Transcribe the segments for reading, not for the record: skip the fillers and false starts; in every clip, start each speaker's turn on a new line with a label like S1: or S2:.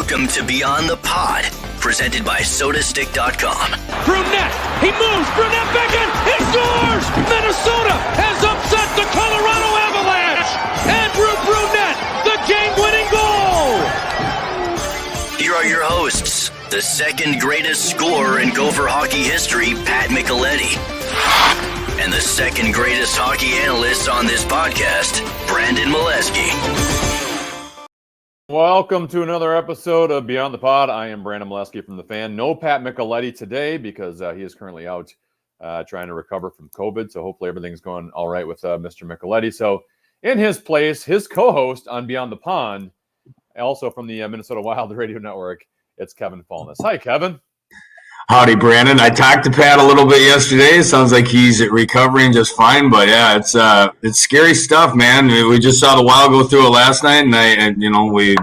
S1: Welcome to Beyond the Pod, presented by SodaStick.com.
S2: Brunette, he moves, Brunette back in, he scores! Minnesota has upset the Colorado Avalanche! Andrew Brunette, the game-winning goal!
S1: Here are your hosts, the second greatest scorer in Gopher hockey history, Pat Micheletti, and the second greatest hockey analyst on this podcast, Brandon Mileski.
S3: Welcome to another episode of Beyond the Pod. I am Brandon Mileski from The Fan. No Pat Micheletti today because he is currently out trying to recover from COVID. So hopefully everything's going all right with Mr. Micheletti. So in his place, his co-host on Beyond the Pond, also from the Minnesota Wild Radio Network, it's Kevin Falness. Hi, Kevin.
S4: Howdy, Brandon. I talked to Pat a little bit yesterday. It sounds like he's recovering just fine, but yeah, it's scary stuff, man. We just saw the Wild go through it last night, and we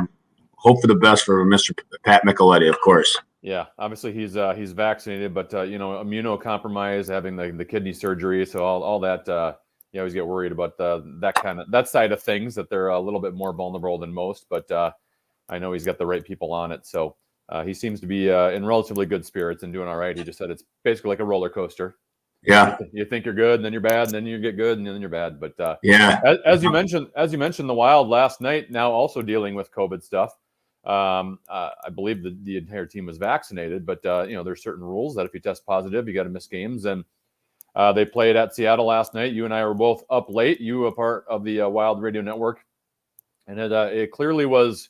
S4: hope for the best for Mr. Pat Micheletti, of course.
S3: Yeah, obviously he's vaccinated, but immunocompromised, having the kidney surgery, so all that. You always get worried about that side of things, that they're a little bit more vulnerable than most. But I know he's got the right people on it, so. He seems to be in relatively good spirits and doing all right. He just said it's basically like a roller coaster.
S4: Yeah.
S3: You think you're good, and then you're bad, and then you get good, and then you're bad. But
S4: yeah,
S3: as you mentioned, the Wild last night now also dealing with COVID stuff. I believe the entire team was vaccinated, but there's certain rules that if you test positive, you got to miss games. And they played at Seattle last night. You and I were both up late. You were a part of the Wild Radio Network, and it clearly was.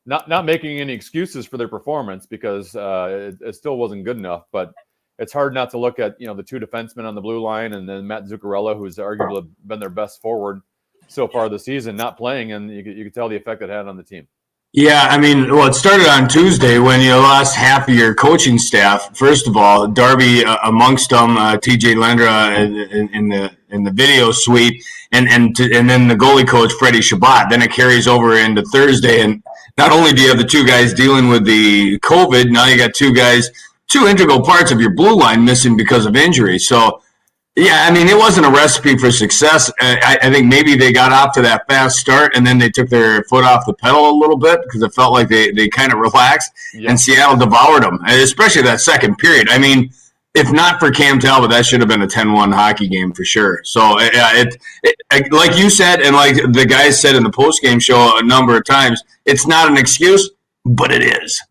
S3: Not making any excuses for their performance because it still wasn't good enough, but it's hard not to look at the two defensemen on the blue line and then Matt Zuccarello, who's arguably been their best forward so far this season, not playing, and you could tell the effect it had on the team. Yeah,
S4: I mean, it started on Tuesday when you lost half of your coaching staff. First of all, Darby amongst them, TJ Lendra in the video suite, and then the goalie coach Freddie Shabbat. Then it carries over into Thursday, and not only do you have the two guys dealing with the COVID, now you got two integral parts of your blue line missing because of injury. So, yeah, I mean, it wasn't a recipe for success. I think maybe they got off to that fast start, and then they took their foot off the pedal a little bit because it felt like they kind of relaxed, and Seattle devoured them, especially that second period. I mean, if not for Cam Talbot, that should have been a 10-1 hockey game for sure. So, it like you said, and like the guys said in the postgame show a number of times, it's not an excuse, but it is.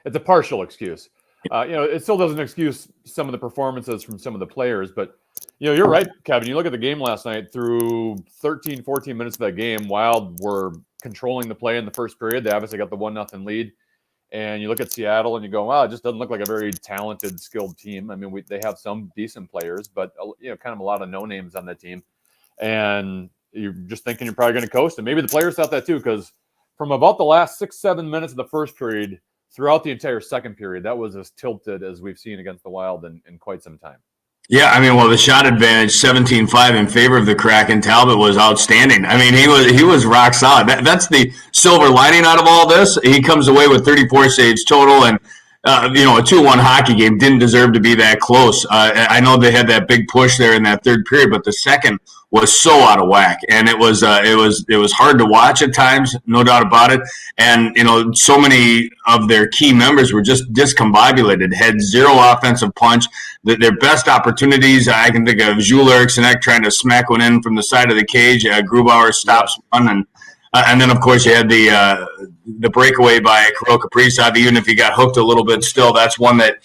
S3: It's a partial excuse. It still doesn't excuse some of the performances from some of the players, but you're right, Kevin. You look at the game last night, through 13, 14 minutes of that game, Wild were controlling the play in the first period. They obviously got the 1-0 lead. And you look at Seattle and you go, wow, it just doesn't look like a very talented, skilled team. I mean, they have some decent players, but kind of a lot of no-names on that team. And you're just thinking you're probably going to coast. And maybe the players thought that too, because from about the last 6-7 minutes of the first period throughout the entire second period, that was as tilted as we've seen against the Wild in quite some time.
S4: Yeah, I mean, well, the shot advantage 17-5 in favor of the Kraken. Talbot was outstanding. I mean, he was rock solid. That's the silver lining out of all this. He comes away with 34 saves total, and a 2-1 hockey game didn't deserve to be that close. I know they had that big push there in that third period, but the second was so out of whack, and it was hard to watch at times, no doubt about it. And so many of their key members were just discombobulated, had zero offensive punch. Their best opportunities, I can think of Jules Eriksson trying to smack one in from the side of the cage. Grubauer stops one, and then of course you had the breakaway by Kirill Kaprizov. Even if he got hooked a little bit, still that's one that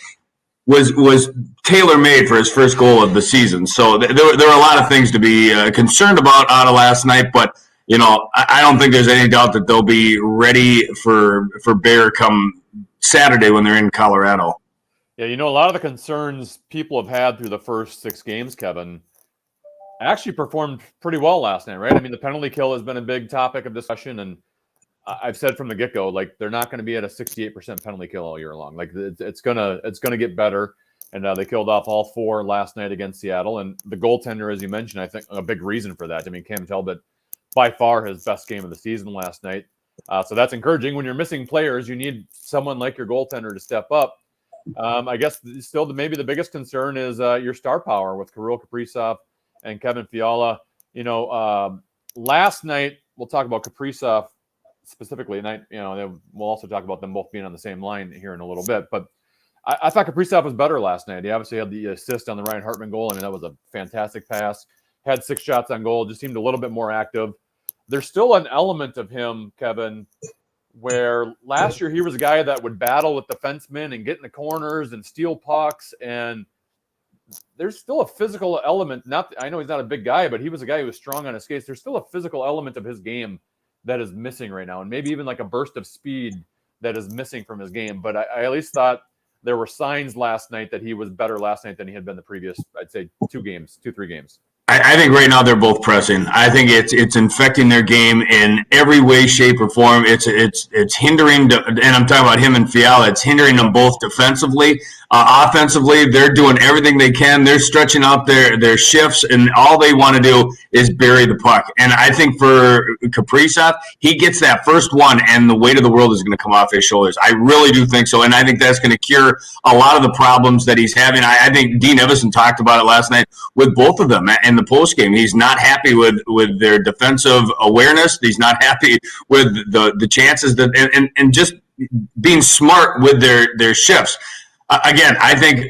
S4: was tailor-made for his first goal of the season. So there were a lot of things to be concerned about out of last night, but I don't think there's any doubt that they'll be ready for bear come Saturday when they're in Colorado.
S3: Yeah, a lot of the concerns people have had through the first 6 games, Kevin, actually performed pretty well last night, right? I mean, the penalty kill has been a big topic of discussion, and I've said from the get-go, like, they're not going to be at a 68% penalty kill all year long. Like, it's gonna get better, and they killed off all 4 last night against Seattle, and the goaltender, as you mentioned, I think a big reason for that. I mean, Cam Talbot, by far his best game of the season last night, so that's encouraging. When you're missing players, you need someone like your goaltender to step up. I guess still maybe the biggest concern is your star power with Kirill Kaprizov and Kevin Fiala. Last night, we'll talk about Kaprizov specifically, and we'll also talk about them both being on the same line here in a little bit. But I thought Kaprizov was better last night. He obviously had the assist on the Ryan Hartman goal. I mean, that was a fantastic pass. Had 6 shots on goal. Just seemed a little bit more active. There's still an element of him, Kevin, where last year he was a guy that would battle with defensemen and get in the corners and steal pucks. And there's still a physical element. I know he's not a big guy, but he was a guy who was strong on his skates. There's still a physical element of his game that is missing right now, and maybe even like a burst of speed that is missing from his game. But I at least thought there were signs last night that he was better last night than he had been the previous, I'd say, 3 games.
S4: I think right now they're both pressing. I think it's infecting their game in every way, shape, or form. It's hindering, and I'm talking about him and Fiala. It's hindering them both defensively. Offensively, they're doing everything they can. They're stretching out their shifts, and all they want to do is bury the puck. And I think for Kaprizov, he gets that first one, and the weight of the world is going to come off his shoulders. I really do think so, and I think that's going to cure a lot of the problems that he's having. I think Dean Evison talked about it last night with both of them in the postgame. He's not happy with their defensive awareness. He's not happy with the chances that and just being smart with their shifts. Again, I think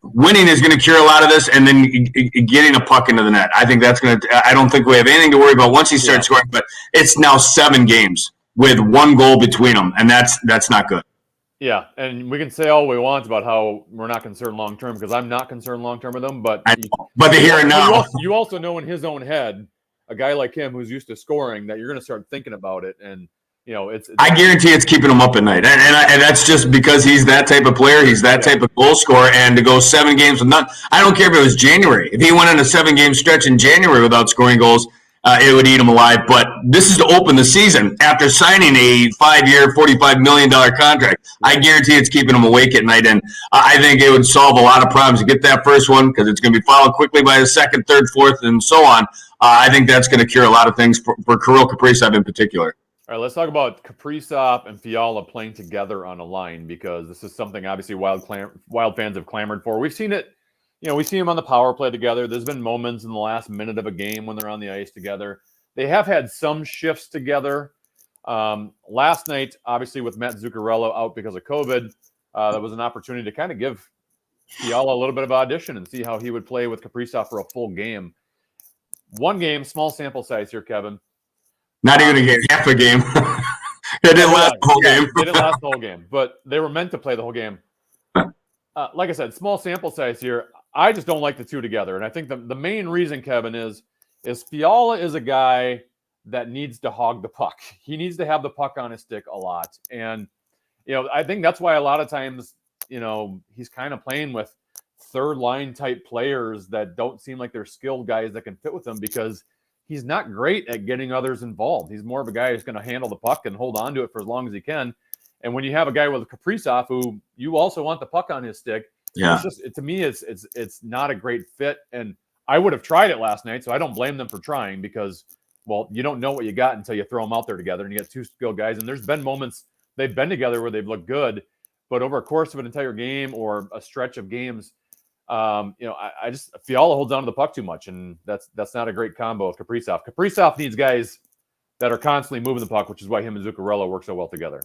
S4: winning is going to cure a lot of this, and then getting a puck into the net. I think that's going to. I don't think we have anything to worry about once he starts scoring. But it's now 7 games with 1 goal between them, and that's not good.
S3: Yeah, and we can say all we want about how we're not concerned long term, because I'm not concerned long term with them. But
S4: the here and now,
S3: you also know in his own head, a guy like him who's used to scoring, that you're going to start thinking about it, and it's
S4: I guarantee it's keeping him up at night, and that's just because he's that type of player. He's that type of goal scorer, and to go 7 games with none. I don't care if it was January. If he went on a 7-game stretch in January without scoring goals, it would eat him alive. But this is to open the season after signing a 5-year, $45 million contract. I guarantee it's keeping him awake at night, and I think it would solve a lot of problems to get that first one, because it's going to be followed quickly by the second, third, fourth, and so on. I think that's going to cure a lot of things for Kirill Kaprizov in particular.
S3: All right, let's talk about Kaprizov and Fiala playing together on a line, because this is something obviously Wild fans have clamored for. We've seen it, we see them on the power play together. There's been moments in the last minute of a game when they're on the ice together. They have had some shifts together. Last night, obviously with Matt Zuccarello out because of COVID, that was an opportunity to kind of give Fiala a little bit of audition and see how he would play with Kaprizov for a full game. 1 game, small sample size here, Kevin.
S4: Not even a game, half a game. It didn't last the whole game.
S3: It didn't last the whole game, but they were meant to play the whole game. Like I said, small sample size here. I just don't like the two together. And I think the main reason, Kevin, is Fiala is a guy that needs to hog the puck. He needs to have the puck on his stick a lot. And, I think that's why a lot of times, he's kind of playing with third line type players that don't seem like they're skilled guys that can fit with him, because he's not great at getting others involved. He's more of a guy who's going to handle the puck and hold on to it for as long as he can. And when you have a guy with Kaprizov, who you also want the puck on his stick, it's just, to me, it's not a great fit. And I would have tried it last night, so I don't blame them for trying, because, well, you don't know what you got until you throw them out there together, and you get 2 skilled guys. And there's been moments they've been together where they've looked good, but over a course of an entire game or a stretch of games, I just Fiala holds on to the puck too much, and that's not a great combo with Kaprizov. Kaprizov needs guys that are constantly moving the puck, which is why him and Zuccarello work so well together.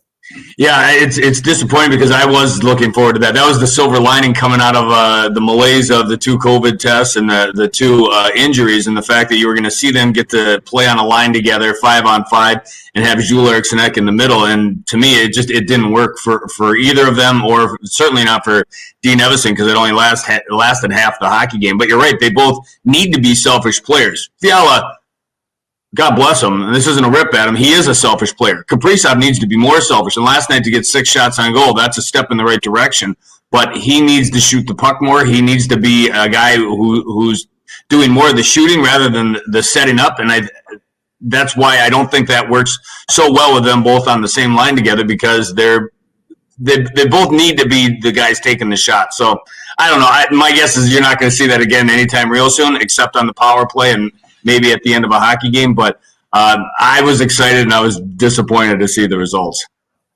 S4: Yeah, it's disappointing, because I was looking forward to that. That was the silver lining coming out of the malaise of the 2 COVID tests and the 2 injuries, and the fact that you were going to see them get to play on a line together, 5-on-5, and have Jules Eriksson in the middle. And to me, it didn't work for either of them, or certainly not for Dean Evison, because it only lasted half the hockey game. But you're right, they both need to be selfish players. Fiala, God bless him, and this isn't a rip at him, he is a selfish player. Kaprizov needs to be more selfish, and last night to get 6 shots on goal, that's a step in the right direction. But he needs to shoot the puck more. He needs to be a guy who's doing more of the shooting rather than the setting up, and that's why I don't think that works so well with them both on the same line together, because they both need to be the guys taking the shot. So I don't know. My guess is you're not going to see that again anytime real soon, except on the power play and maybe at the end of a hockey game. But I was excited, and I was disappointed to see the results.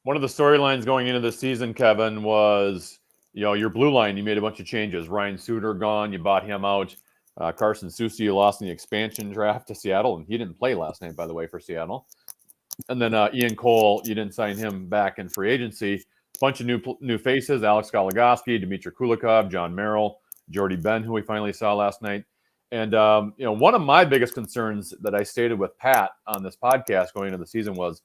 S3: One of the storylines going into this season, Kevin, was, your blue line, you made a bunch of changes. Ryan Suter gone, you bought him out. Carson Soucy, you lost in the expansion draft to Seattle, and he didn't play last night, by the way, for Seattle. And then Ian Cole, you didn't sign him back in free agency. Bunch of new faces: Alex Goligoski, Dmitry Kulikov, John Merrill, Jordy Ben, who we finally saw last night. And one of my biggest concerns that I stated with Pat on this podcast going into the season was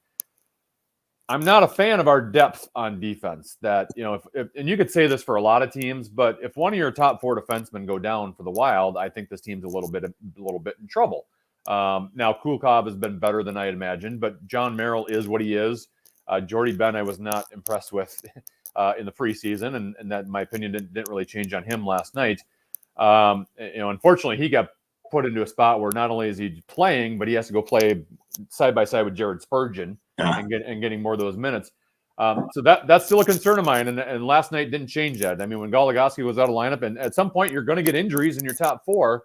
S3: I'm not a fan of our depth on defense. That if and you could say this for a lot of teams, but if one of your top 4 defensemen go down for the Wild, I think this team's a little bit in trouble. Now Kulikov has been better than I had imagined, but John Merrill is what he is. Jordy Ben, I was not impressed with in the preseason, and that, in my opinion, didn't really change on him last night. Unfortunately, he got put into a spot where not only is he playing, but he has to go play side by side with Jared Spurgeon and getting more of those minutes. So that's still a concern of mine, and last night didn't change that. I mean, when Goligoski was out of lineup, and at some point you're going to get injuries in your top 4.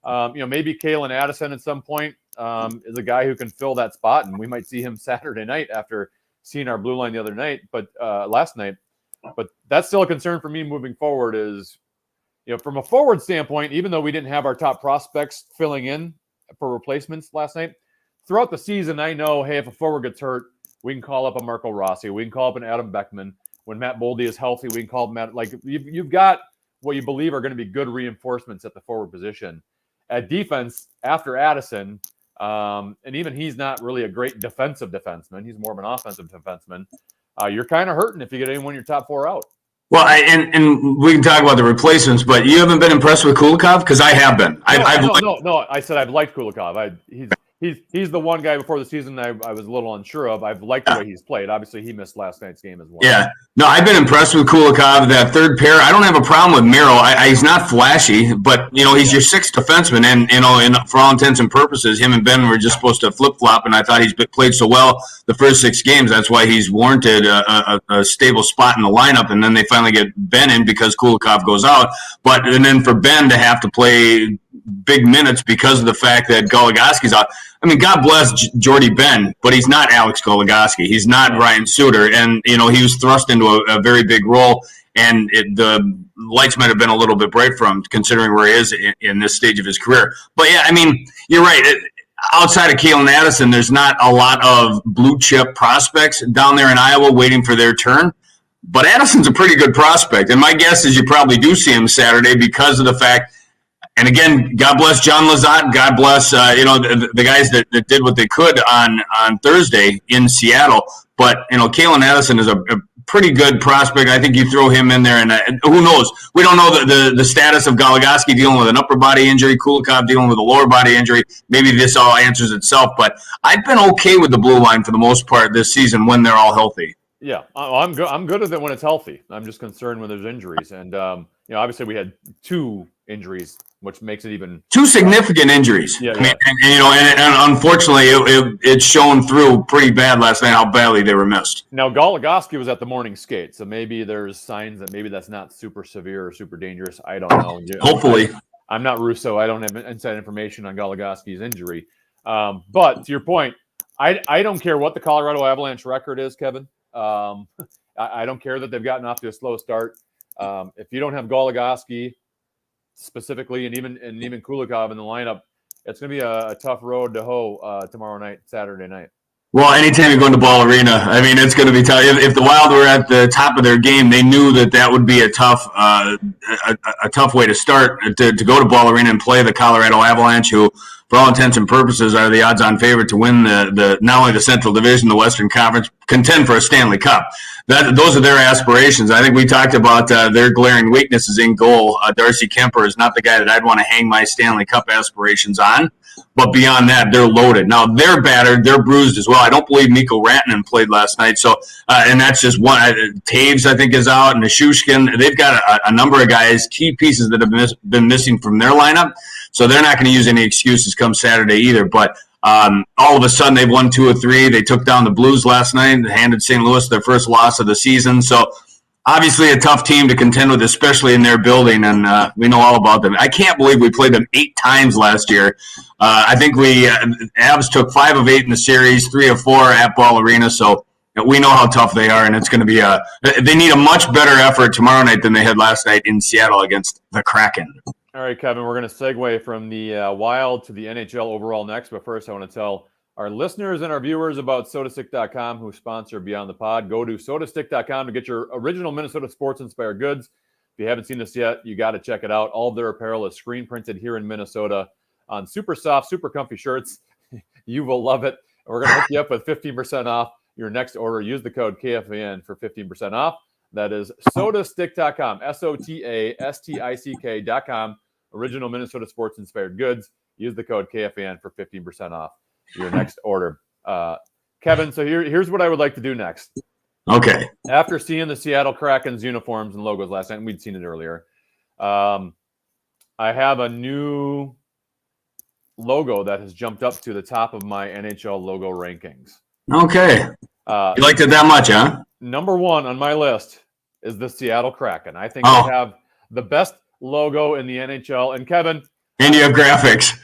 S3: Maybe Kalen Addison at some point is a guy who can fill that spot, and we might see him Saturday night after seeing our blue line the other night, last night. But that's still a concern for me moving forward is, from a forward standpoint, even though we didn't have our top prospects filling in for replacements last night, throughout the season, I know, hey, if a forward gets hurt, we can call up a Marco Rossi. We can call up an Adam Beckman. When Matt Boldy is healthy, we can call up Matt. Like, you've got what you believe are going to be good reinforcements at the forward position. At defense, after Addison, and even he's not really a great defensive defenseman. He's more of an offensive defenseman. You're kind of hurting if you get anyone in your top 4 out. Well,
S4: and we can talk about the replacements, but you haven't been impressed with Kulikov? Because I have been.
S3: No. I said I've liked Kulikov. He's the one guy before the season I was a little unsure of. I've liked the way he's played. Obviously, he missed last night's game as well.
S4: Yeah. No, I've been impressed with Kulikov. That third pair, I don't have a problem with Merrill. He's not flashy, but he's your 6th defenseman, and for all intents and purposes, him and Ben were just supposed to flip flop. And I thought he's played so well the first 6 games. That's why he's warranted a stable spot in the lineup. And then they finally get Ben in because Kulikov goes out. And then for Ben to have to play big minutes because of the fact that Goligoski's out. I mean, God bless Jordy Ben, but he's not Alex Goligoski. He's not Ryan Suter. And, he was thrust into a very big role, and the lights might have been a little bit bright for him considering where he is in this stage of his career. But, yeah, I mean, you're right. Outside of Kalen Addison, there's not a lot of blue-chip prospects down there in Iowa waiting for their turn. But Addison's a pretty good prospect, and my guess is you probably do see him Saturday because of the fact. And again, God bless John Lazat. God bless the guys that did what they could on Thursday in Seattle. But Kalen Addison is a pretty good prospect. I think you throw him in there, and who knows? We don't know the status of Goligoski dealing with an upper body injury, Kulikov dealing with a lower body injury. Maybe this all answers itself. But I've been okay with the blue line for the most part this season when they're all healthy.
S3: Yeah, I'm good. I'm good with it when it's healthy. I'm just concerned when there's injuries, and obviously we had 2 injuries, which makes it even
S4: 2 significant injuries.
S3: Yeah,
S4: I mean, and unfortunately, it's shown through pretty bad last night how badly they were missed.
S3: Now, Goligoski was at the morning skate, so maybe there's signs that maybe that's not super severe or super dangerous. I don't know.
S4: Hopefully,
S3: I'm not Russo. I don't have inside information on Goligoski's injury. But to your point, I don't care what the Colorado Avalanche record is, Kevin. I don't care that they've gotten off to a slow start. If you don't have Goligoski specifically, and even Kulikov in the lineup, it's going to be a tough road to hoe Saturday night.
S4: Well, anytime you're going to Ball Arena, I mean, it's going to be tough. If the Wild were at the top of their game, they knew that would be a tough way to start to go to Ball Arena and play the Colorado Avalanche, who, for all intents and purposes, are the odds-on favorite to win the not only the Central Division, the Western Conference, contend for a Stanley Cup. Those are their aspirations. I think we talked about their glaring weaknesses in goal. Darcy Kemper is not the guy that I'd want to hang my Stanley Cup aspirations on. But beyond that, they're loaded. Now, they're battered. They're bruised as well. I don't believe Mikko Rantanen played last night. So, and that's just one. Taves, I think, is out. And Nishushkin. They've got a number of guys, key pieces that have been missing from their lineup. So they're not going to use any excuses come Saturday either. But all of a sudden, they've won 2 of 3. They took down the Blues last night and handed St. Louis their first loss of the season. So, obviously a tough team to contend with, especially in their building, and we know all about them. I can't believe we played them 8 times last year. I think Avs took 5 of 8 in the series, 3 of 4 at Ball Arena, so we know how tough they are, and it's going to be they need a much better effort tomorrow night than they had last night in Seattle against the Kraken.
S3: All right, Kevin, we're going to segue from the Wild to the NHL overall next, but first I want to tell our listeners and our viewers about sodastick.com who sponsor Beyond the Pod. Go to sodastick.com to get your original Minnesota sports-inspired goods. If you haven't seen this yet, you got to check it out. All of their apparel is screen printed here in Minnesota on super soft, super comfy shirts. You will love it. We're going to hook you up with 15% off your next order. Use the code KFAN for 15% off. That is sodastick.com, SOTASTICK.com. Original Minnesota sports-inspired goods. Use the code KFAN for 15% off your next order. Kevin, so here's what I would like to do next.
S4: Okay.
S3: After seeing the Seattle Kraken's uniforms and logos last night, and we'd seen it earlier, I have a new logo that has jumped up to the top of my NHL logo rankings.
S4: Okay. You liked it that much, huh?
S3: Number one on my list is the Seattle Kraken. I think they have the best logo in the NHL. And Kevin.
S4: And you have graphics.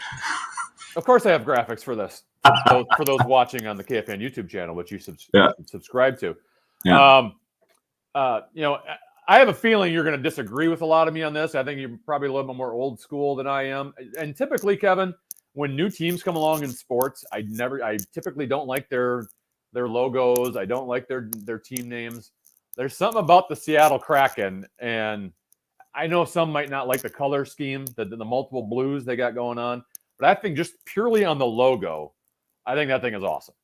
S3: Of course I have graphics for this. For those watching on the KFN YouTube channel, which you subscribe to.
S4: Yeah.
S3: I have a feeling you're going to disagree with a lot of me on this. I think you're probably a little bit more old school than I am. And typically, Kevin, when new teams come along in sports, I typically don't like their logos. I don't like their team names. There's something about the Seattle Kraken, and I know some might not like the color scheme, the multiple blues they got going on, but I think just purely on the logo, I think that thing is awesome.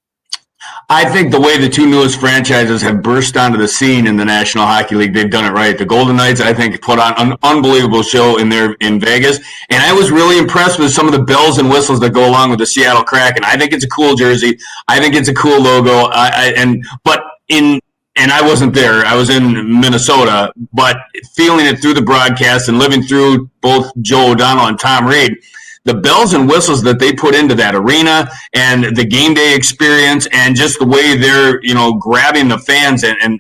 S4: I think the way the two newest franchises have burst onto the scene in the National Hockey League, they've done it right. The Golden Knights, I think, put on an unbelievable show in Vegas, and I was really impressed with some of the bells and whistles that go along with the Seattle Kraken. I think it's a cool jersey. I think it's a cool logo. And I wasn't there. I was in Minnesota, but feeling it through the broadcast and living through both Joe O'Donnell and Tom Reed, the bells and whistles that they put into that arena and the game day experience and just the way they're, grabbing the fans and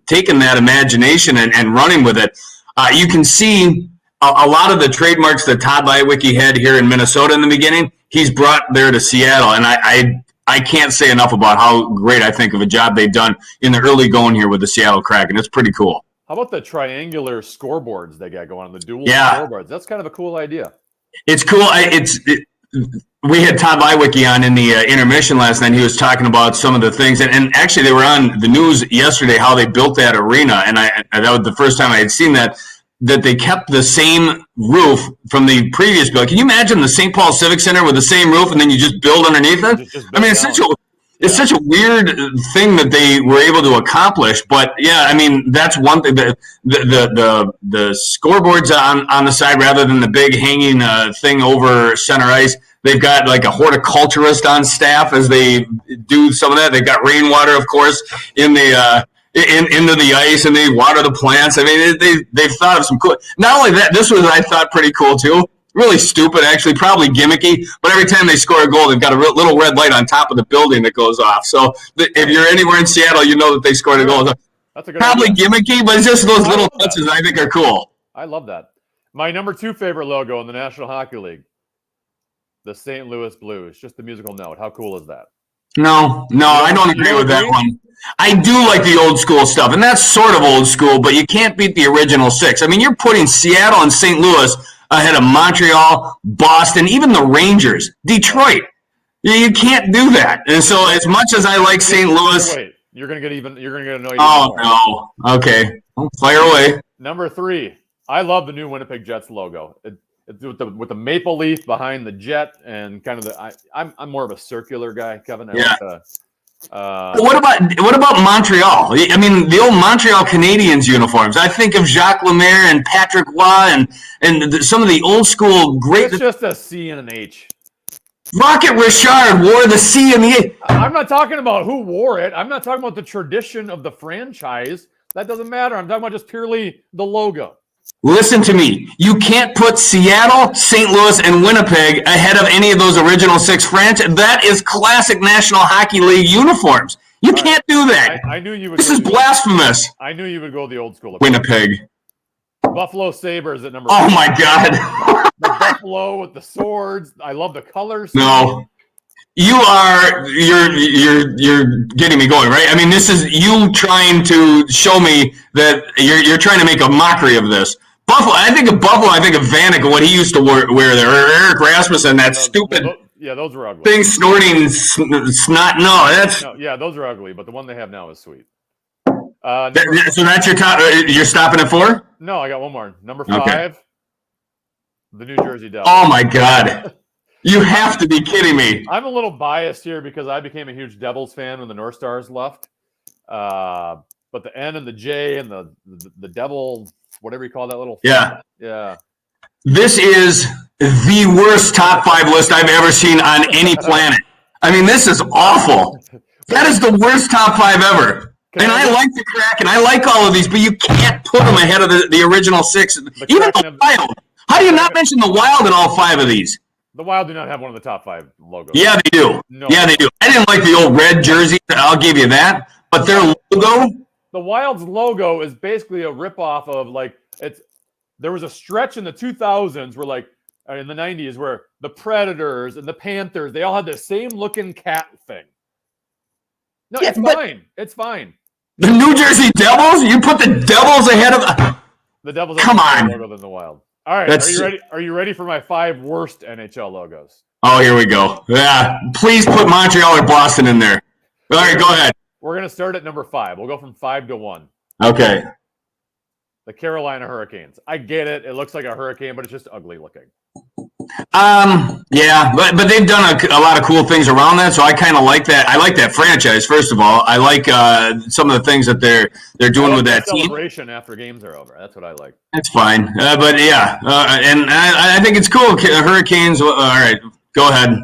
S4: taking that imagination and running with it. You can see a lot of the trademarks that Todd Leiweke had here in Minnesota in the beginning, he's brought there to Seattle. And I can't say enough about how great I think of a job they've done in the early going here with the Seattle Kraken. It's pretty cool.
S3: How about the triangular scoreboards they got going on, the dual scoreboards? That's kind of a cool idea.
S4: It's cool. We had Todd Leiweke on in the intermission last night. He was talking about some of the things, and actually they were on the news yesterday how they built that arena, and that was the first time I had seen that they kept the same roof from the previous build. Can you imagine the St. Paul Civic Center with the same roof, and then you just build underneath it? It's such a weird thing that they were able to accomplish. But yeah, I mean, that's one thing. The scoreboards on the side rather than the big hanging thing over center ice. They've got like a horticulturist on staff as they do some of that. They've got rainwater, of course, in the into the ice, and they water the plants. I mean, they've thought of some cool. Not only that, this was, I thought, pretty cool too. Really stupid, actually, probably gimmicky. But every time they score a goal, they've got a little red light on top of the building that goes off. So if you're anywhere in Seattle, you know that they scored a goal.
S3: That's a good
S4: probably
S3: idea.
S4: Gimmicky, but it's just those little touches I think are cool.
S3: I love that. My number 2 favorite logo in the National Hockey League, the St. Louis Blues. Just the musical note. How cool is that?
S4: No, I don't agree with that one. I do like the old school stuff, and that's sort of old school, but you can't beat the original 6. I mean, you're putting Seattle and St. Louis ahead of Montreal, Boston, even the Rangers, Detroit. You can't do that. And so as much as I like St. Louis.
S3: Wait, you're going to get annoyed.
S4: Oh, no. Okay. Fire away.
S3: Number 3, I love the new Winnipeg Jets logo. It's with the maple leaf behind the jet and kind of I'm more of a circular guy, Kevin.
S4: What about Montreal? I mean, the old Montreal Canadiens uniforms. I think of Jacques Lemaire and Patrick Roy and some of the old school great.
S3: It's just a C and an H.
S4: Rocket Richard wore the C and the H.
S3: I'm not talking about who wore it. I'm not talking about the tradition of the franchise. That doesn't matter. I'm talking about just purely the logo.
S4: Listen to me. You can't put Seattle, St. Louis, and Winnipeg ahead of any of those original 6 franchises. That is classic National Hockey League uniforms. You can't do that.
S3: I knew you would.
S4: This is blasphemous.
S3: I knew you would go the old school.
S4: Winnipeg.
S3: Buffalo Sabres at number
S4: 4. Oh my God.
S3: The buffalo with the swords. I love the colors.
S4: No. You're getting me going, right? I mean, this is you trying to show me that you're trying to make a mockery of this. Buffalo. I think of Vanek and what he used to wear there. Or Eric Rasmussen, that stupid
S3: Yeah, those were ugly.
S4: Thing snorting snot. No, that's.
S3: No, yeah, those are ugly, but the one they have now is sweet.
S4: So that's your top. You're stopping at 4?
S3: No, I got one more. Number 5, the New Jersey Devils.
S4: Oh my God. You have to be kidding me.
S3: I'm a little biased here because I became a huge Devils fan when the North Stars left. But the N and the J and the Devil, whatever you call that little thing. Yeah.
S4: This is the worst top 5 list I've ever seen on any planet. I mean, this is awful. That is the worst top 5 ever. And I like the Kraken. I like all of these, but you can't put them ahead of the original 6. Even the Wild. How do you not mention the Wild in all 5 of these?
S3: The Wild do not have one of the top 5 logos.
S4: Yeah, they do.
S3: No.
S4: Yeah, they do. I didn't like the old red jersey. I'll give you that. But their logo?
S3: The Wild's logo is basically a ripoff of there was a stretch in the 2000s where in the 90s where the Predators and the Panthers, they all had the same looking cat thing. No, it's fine. It's fine.
S4: The New Jersey Devils? You put the Devils ahead of
S3: the Devils.
S4: Come on.
S3: Logo than the Wild. All right, are you ready? Are you ready for my 5 worst NHL logos?
S4: Oh, here we go. Yeah, please put Montreal or Boston in there. All right, go ahead.
S3: We're gonna start at number 5. We'll go from 5 to 1.
S4: Okay.
S3: The Carolina Hurricanes. I get it. It looks like a hurricane, but it's just ugly looking.
S4: Yeah, but they've done a lot of cool things around that, so I kind of like that. I like that franchise. First of all, I like some of the things that they're doing with that team.
S3: Celebration after games are over. That's what I like.
S4: That's fine, but yeah, and I think it's cool. Hurricanes. All right, go ahead.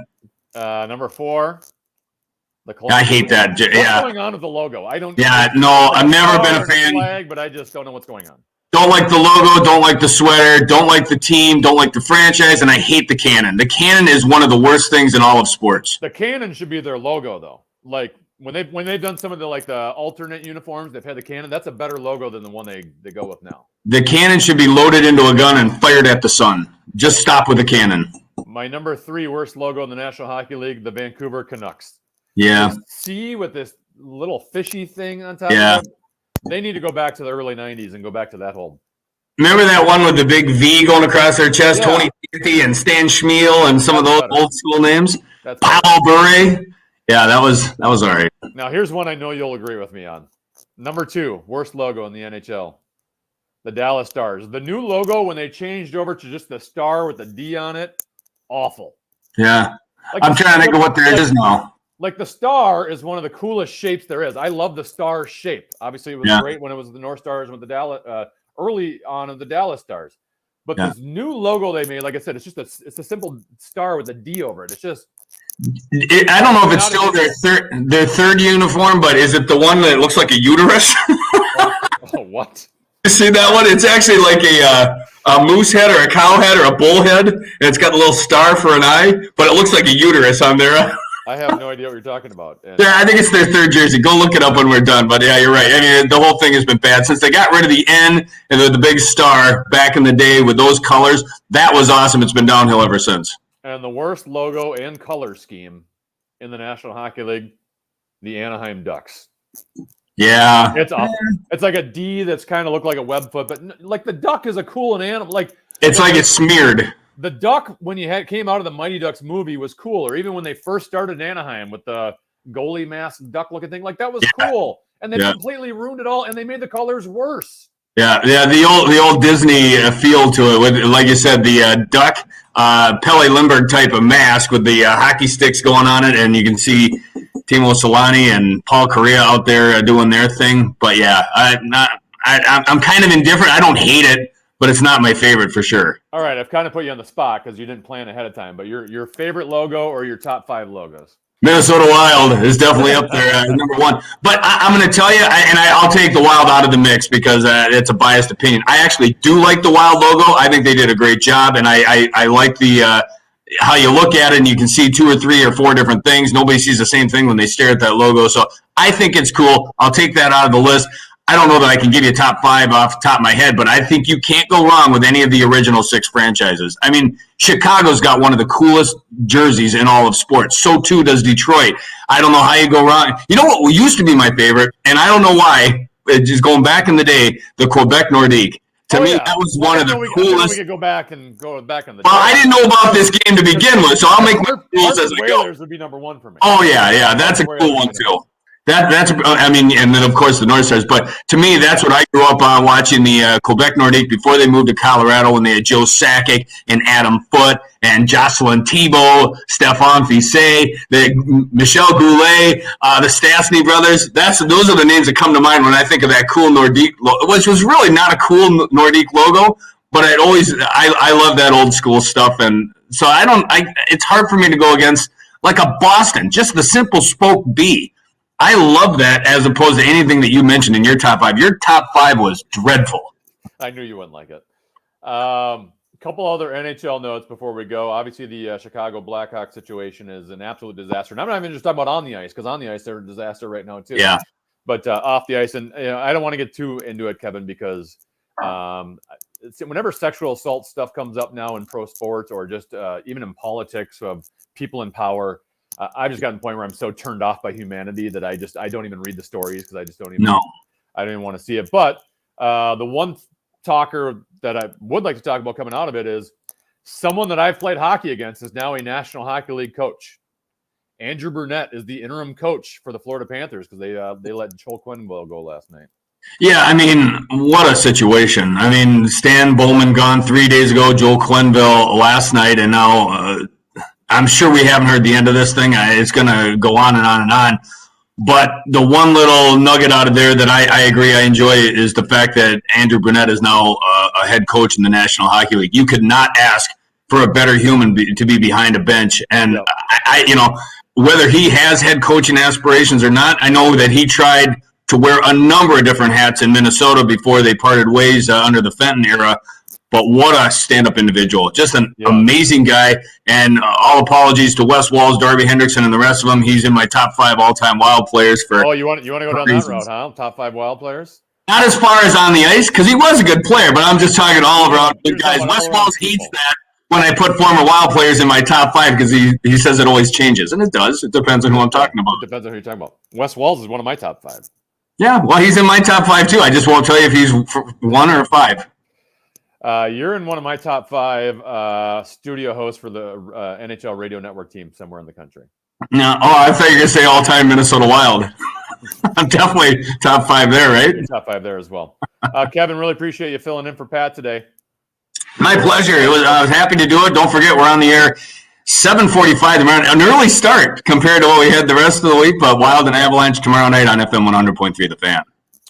S3: Number 4.
S4: I hate that.
S3: What's going on with the logo? I don't.
S4: Yeah, no, I've never been a fan.
S3: Flag, but I just don't know what's going on.
S4: Don't like the logo, don't like the sweater, don't like the team, don't like the franchise, and I hate the cannon. The cannon is one of the worst things in all of sports.
S3: The cannon should be their logo, though. Like when they've done some of the alternate uniforms, they've had the cannon. That's a better logo than the one they go with now.
S4: The cannon should be loaded into a gun and fired at the sun. Just stop with the cannon.
S3: My number 3 worst logo in the National Hockey League, the Vancouver Canucks.
S4: Yeah.
S3: C with this little fishy thing on top. Yeah. Of it. They need to go back to the early 90s and go back to that whole.
S4: Remember that one with the big V going across their chest, yeah. Tony Fifty and Stan Schmiel and some of those old school names? Paolo Bure? Yeah, that was all right.
S3: Now, here's one I know you'll agree with me on. Number 2, worst logo in the NHL. The Dallas Stars. The new logo, when they changed over to just the star with the D on it, awful.
S4: Yeah. I'm trying to think of what there is now.
S3: Like the star is one of the coolest shapes there is. I love the star shape. Obviously, it was great when it was the North Stars with the Dallas early on of the Dallas Stars. But this new logo they made, like I said, it's a simple star with a D over it. It's just.
S4: I don't know if it's still their third uniform, but is it the one that looks like a uterus?
S3: Oh, what?
S4: You see that one? It's actually like a moose head or a cow head or a bull head, and it's got a little star for an eye, but it looks like a uterus on there.
S3: I have no idea what you're talking about.
S4: Yeah, I think it's their third jersey. Go look it up when we're done. But yeah, you're right. I mean, the whole thing has been bad since they got rid of the N and the big star back in the day with those colors. That was awesome. It's been downhill ever since.
S3: And the worst logo and color scheme in the National Hockey League, the Anaheim Ducks.
S4: Yeah,
S3: it's awful. It's like a D that's kind of looked like a web foot, but like the duck is a cool animal. Like
S4: it's like it's smeared.
S3: The duck, when came out of the Mighty Ducks movie, was cool. Or even when they first started in Anaheim with the goalie mask duck-looking thing, like that was cool. And they completely ruined it all, and they made the colors worse.
S4: Yeah, the old Disney feel to it, with, like you said, the duck, Pele Lindbergh type of mask with the hockey sticks going on it, and you can see Timo Solani and Paul Correa out there doing their thing. But yeah, I'm kind of indifferent. I don't hate it. But it's not my favorite for sure.
S3: All right, I've kind of put you on the spot because you didn't plan ahead of time. But your favorite logo or your top 5 logos?
S4: Minnesota Wild is definitely up there, number 1. But I'm going to tell you, I'll take the Wild out of the mix because it's a biased opinion. I actually do like the Wild logo. I think they did a great job, and I like the how you look at it and you can see 2 or 3 or 4 different things. Nobody sees the same thing when they stare at that logo. So I think it's cool. I'll take that out of the list. I don't know that I can give you a top 5 off the top of my head, but I think you can't go wrong with any of the original 6 franchises. I mean, Chicago's got one of the coolest jerseys in all of sports. So too does Detroit. I don't know how you go wrong. You know what used to be my favorite, and I don't know why, just going back in the day, the Quebec Nordique. To me, that was one of the coolest.
S3: We could go back in the.
S4: Well, I didn't know about this game to begin with, so I'll make my rules as we go.
S3: Whalers would be number one for me.
S4: Oh yeah, that's a cool one too. That's I mean, and then of course the North Stars. But to me, that's what I grew up on watching the Quebec Nordique before they moved to Colorado, when they had Joe Sakic and Adam Foote and Jocelyn Thibault, Stéphane Fissé, Michel Goulet, the Stastny brothers. Those are the names that come to mind when I think of that cool Nordique, which was really not a cool Nordique logo, but I love that old school stuff, and so it's hard for me to go against like a Boston, just the simple spoke B. I love that as opposed to anything that you mentioned in your top five. Your top five was dreadful.
S3: I knew you wouldn't like it. A couple other NHL notes before we go. Obviously, the Chicago Blackhawks situation is an absolute disaster. And I'm not even just talking about on the ice, because on the ice, they're a disaster right now, too.
S4: Yeah.
S3: But off the ice, and I don't want to get too into it, Kevin, because whenever sexual assault stuff comes up now in pro sports, or just even in politics of people in power, I've just gotten to the point where I'm so turned off by humanity that I don't even read the stories, because I just don't even I don't even want to see it. But the one talker that I would like to talk about coming out of it is someone that I've played hockey against is now a National Hockey League coach. Andrew Burnett is the interim coach for the Florida Panthers, because they let Joel Quenneville go last night.
S4: Yeah, I mean, what a situation. I mean, Stan Bowman gone 3 days ago, Joel Quenneville last night, and now I'm sure we haven't heard the end of this thing. It's going to go on and on and on. But the one little nugget out of there that I agree I enjoy is the fact that Andrew Burnett is now a head coach in the National Hockey League. You could not ask for a better human to be behind a bench. And, whether he has head coaching aspirations or not, I know that he tried to wear a number of different hats in Minnesota before they parted ways under the Fenton era. But what a stand-up individual. Just an amazing guy. And all apologies to Wes Walz, Darby Hendrickson, and the rest of them. He's in my top five all-time Wild players.
S3: You want to go down that route, huh? Top five Wild players?
S4: Not as far as on the ice, because he was a good player, but I'm just talking all around good guys. Wes Walz hates that when I put former Wild players in my top five, because he says it always changes. And it does. It depends on who I'm talking about.
S3: It depends on who you're talking about. Wes Walz is one of my top five.
S4: Yeah, well, he's in my top five, too. I just won't tell you if he's one or five.
S3: You're in one of my top five studio hosts for the NHL radio network team somewhere in the country.
S4: No, I thought you were going to say all-time Minnesota Wild. I'm definitely top five there, right?
S3: You're top five there as well. Kevin, really appreciate you filling in for Pat today.
S4: My pleasure. I was happy to do it. Don't forget, we're on the air 7:45 tomorrow. An early start compared to what we had the rest of the week, but Wild and Avalanche tomorrow night on FM 100.3 The Fan.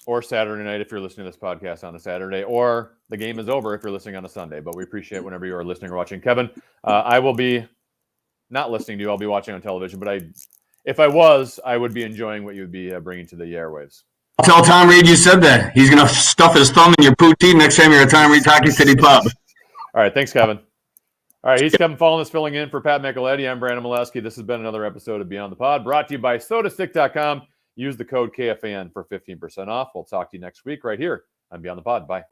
S3: Or Saturday night if you're listening to this podcast on a Saturday, or the game is over if you're listening on a Sunday. But we appreciate whenever you are listening or watching. Kevin, I will be not listening to you. I'll be watching on television. But if I was, I would be enjoying what you would be bringing to the airwaves.
S4: Tell Tom Reed you said that. He's going to stuff his thumb in your poutine next time you're at Tom Reed Hockey City Pub.
S3: All right. Thanks, Kevin. All right. He's Kevin Falness filling in for Pat Micheletti. I'm Brandon Mileski. This has been another episode of Beyond the Pod, brought to you by SodaStick.com. Use the code KFAN for 15% off. We'll talk to you next week right here on Beyond the Pod. Bye.